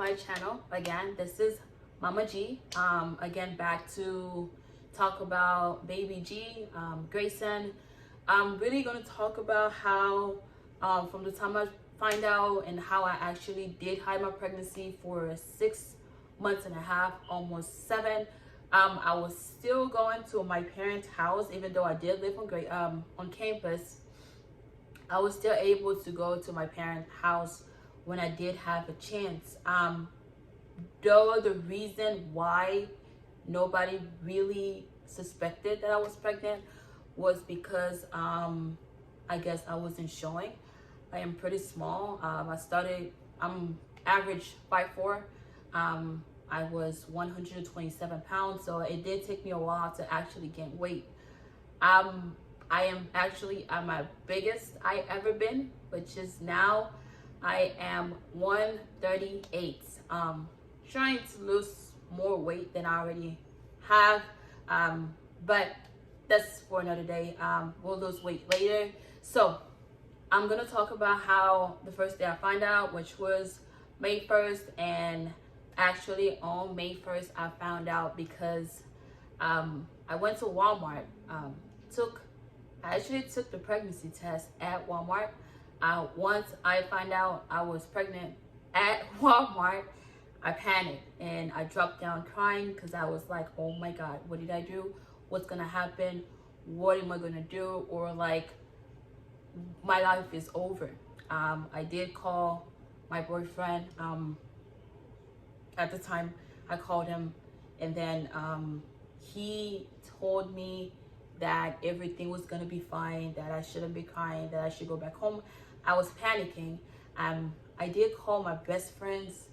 my channel again. This is Mama G. Again, back to talk about baby G, Grayson. I'm really going to talk about how from the time I find out and how I actually did hide my pregnancy for 6 months and a half, almost 7. I was still going to my parents' house, even though I did live on campus. I was still able to go to my parents' house when I did have a chance. Though the reason why nobody really suspected that I was pregnant was because I guess I wasn't showing. I am pretty small. I'm average 5'4". I was 127 pounds, so it did take me a while to actually gain weight. I am actually at my biggest I ever been, which is now I am 138. Trying to lose more weight than I already have, but that's for another day. We'll lose weight later. So I'm gonna talk about how the first day I find out, which was May 1st, and actually on May 1st I found out because I went to Walmart. I actually took the pregnancy test at Walmart. Once I find out I was pregnant at Walmart, I panicked and I dropped down crying because I was like, oh my God, what did I do? What's gonna happen? What am I gonna do? Or like, my life is over. I did call my boyfriend. At the time, I called him, and then he told me that everything was gonna be fine, that I shouldn't be crying, that I should go back home. I was panicking. I did call my best friends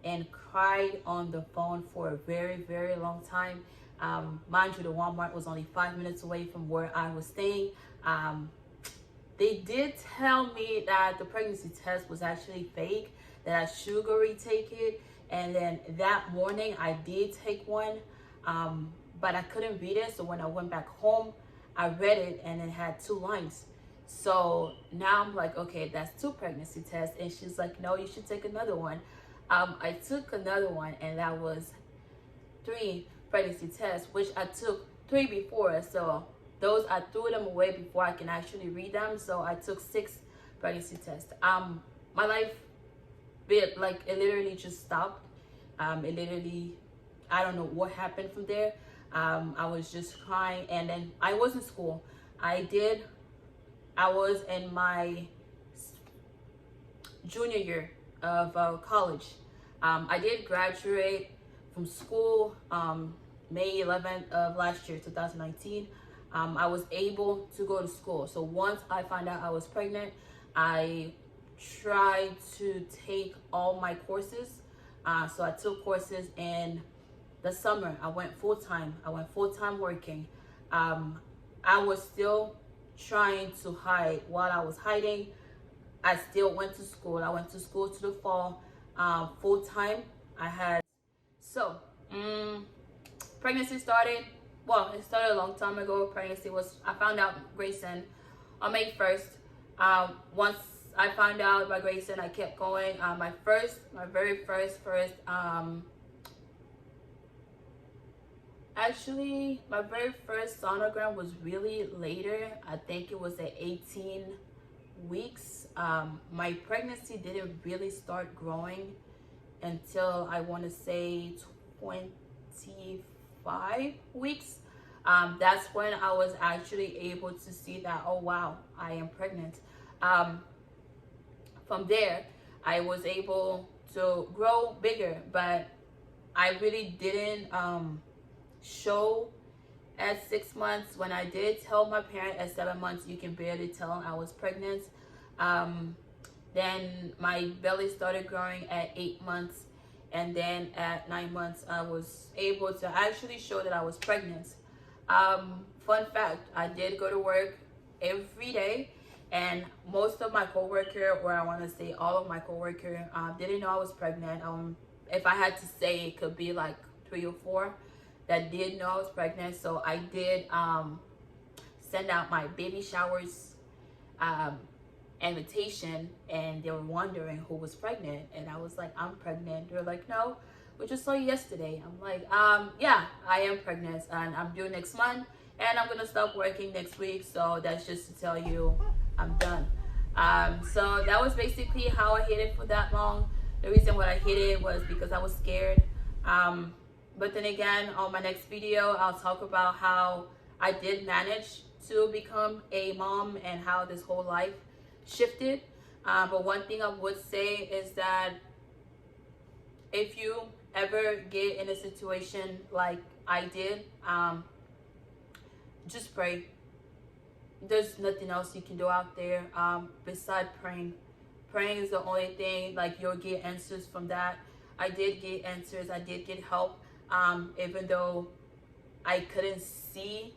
and cried on the phone for a very, very long time. Mind you, the Walmart was only 5 minutes away from where I was staying. They did tell me that the pregnancy test was actually fake, that I should go retake it. And then that morning I did take one, but I couldn't read it. So when I went back home, I read it and it had 2 lines. So now I'm like, okay, that's 2 pregnancy tests. And she's like, no, you should take another one. I took another one, and that was 3 pregnancy tests, which I took 3 before. So those, I threw them away before I can actually read them. So I took 6 pregnancy tests. My life, it literally just stopped. It literally, I don't know what happened from there. I was just crying, and then I was in school. I was in my junior year of college. I did graduate from school May 11th of last year, 2019. I was able to go to school. So once I found out I was pregnant, I tried to take all my courses. So I took courses in the summer. I went full-time. I went full-time working. I was still trying to hide. While I was hiding, I still went to school. I went to school to the fall, full-time. Pregnancy started, well, it started a long time ago. I found out Grayson on May 1st. Once I found out about Grayson, I kept going. My very first sonogram was really later. I think it was at 18 weeks. My pregnancy didn't really start growing until I want to say 25 weeks. That's when I was actually able to see that, oh wow, I am pregnant. From there, I was able to grow bigger, but I really didn't show at 6 months. When I did tell my parents at 7 months, you can barely tell I was pregnant. Then my belly started growing at 8 months, and then at 9 months I was able to actually show that I was pregnant. Fun fact, I did go to work every day, and most of my coworker, or I want to say all of my coworker, didn't know I was pregnant. If I had to say, it could be like 3 or 4 that did know I was pregnant. So I did send out my baby showers invitation, and they were wondering who was pregnant, and I was like, I'm pregnant. They're like, no, we just saw you yesterday. I'm like, yeah, I am pregnant, and I'm due next month, and I'm gonna stop working next week. So that's just to tell you I'm done. So that was basically how I hid it for that long. The reason why I hid it was because I was scared. But then again, on my next video, I'll talk about how I did manage to become a mom and how this whole life shifted. But one thing I would say is that if you ever get in a situation like I did, just pray. There's nothing else you can do out there besides praying. Praying is the only thing, like, you'll get answers from that. I did get answers. I did get help. Even though I couldn't see,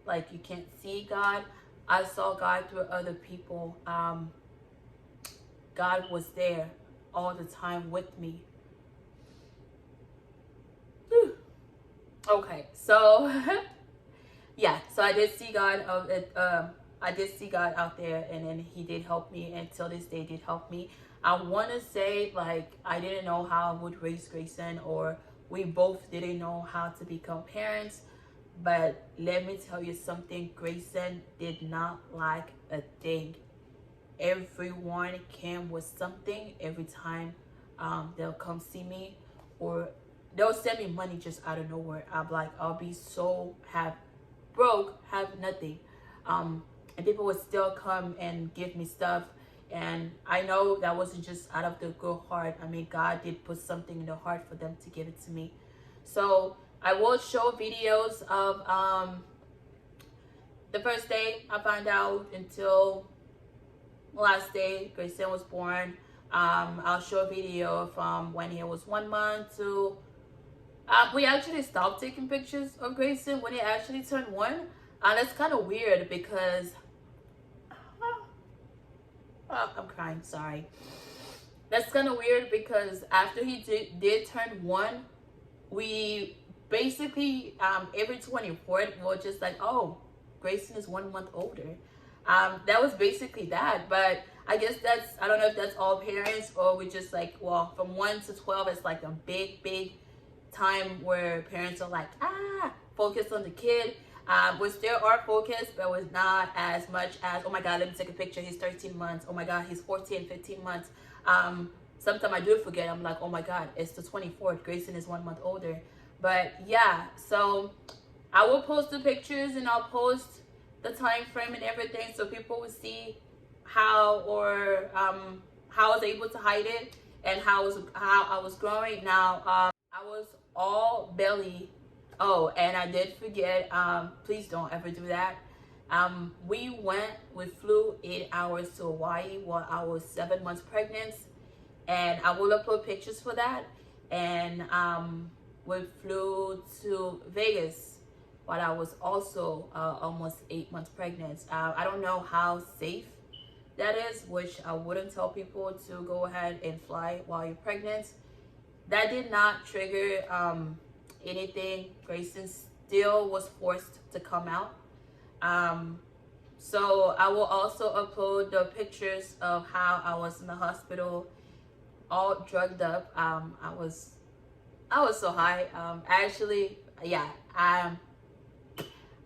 like, you can't see God, I saw God through other people. God was there all the time with me. Whew. Okay, so yeah, so I did see God. I did see God out there, and then He did help me, and till this day did help me. I want to say, like, I didn't know how I would raise Grayson, or we both didn't know how to become parents. But let me tell you something, Grayson did not lack a thing. Everyone came with something every time they'll come see me, or they'll send me money just out of nowhere. I'm like, I'll be so broke, have nothing. And people would still come and give me stuff. And I know that wasn't just out of the good heart. I mean, God did put something in the heart for them to give it to me. So I will show videos of the first day I found out until last day Grayson was born. I'll show a video from when he was 1 month to we actually stopped taking pictures of Grayson when he actually turned 1. That's kind of weird because I'm crying, sorry. That's kind of weird because after he did turn 1, we basically every 24th we're just like, oh, Grayson is 1 month older. That was basically that. But I guess that's, I don't know if that's all parents, or we just like, well, from 1 to 12 it's like a big time where parents are like, focus on the kid. We still are focused, but was not as much as, oh my God, let me take a picture, he's 13 months. Oh my God, he's 14, 15 months. Sometimes I do forget. I'm like, oh my God, it's the 24th. Grayson is 1 month older. But yeah, so I will post the pictures, and I'll post the time frame and everything, so people will see how I was able to hide it and how I was growing. Now I was all belly. Oh, and I did forget, please don't ever do that. We flew 8 hours to Hawaii while I was 7 months pregnant, and I will upload pictures for that. And we flew to Vegas while I was also almost 8 months pregnant. I don't know how safe that is, which I wouldn't tell people to go ahead and fly while you're pregnant. That did not trigger anything. Grayson still was forced to come out. So I will also upload the pictures of how I was in the hospital, all drugged up. I was so high. Actually, yeah, I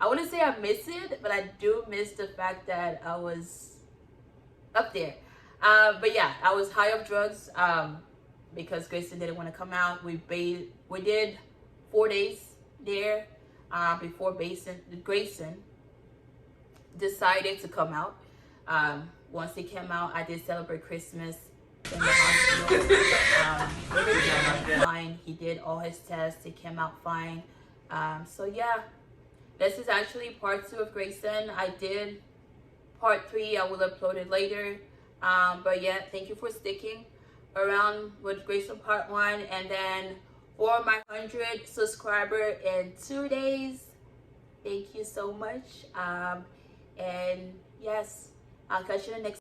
wouldn't say I miss it, but I do miss the fact that I was up there. But yeah, I was high of drugs because Grayson didn't want to come out. We did 4 days there before Grayson decided to come out. Once he came out, I did celebrate Christmas in the hospital. Fine. He did all his tests. He came out fine. So yeah, this is actually part 2 of Grayson. I did part 3. I will upload it later. But yeah, thank you for sticking around with Grayson part 1. And then for my 100 subscriber in 2 days, thank you so much. And yes, I'll catch you in the next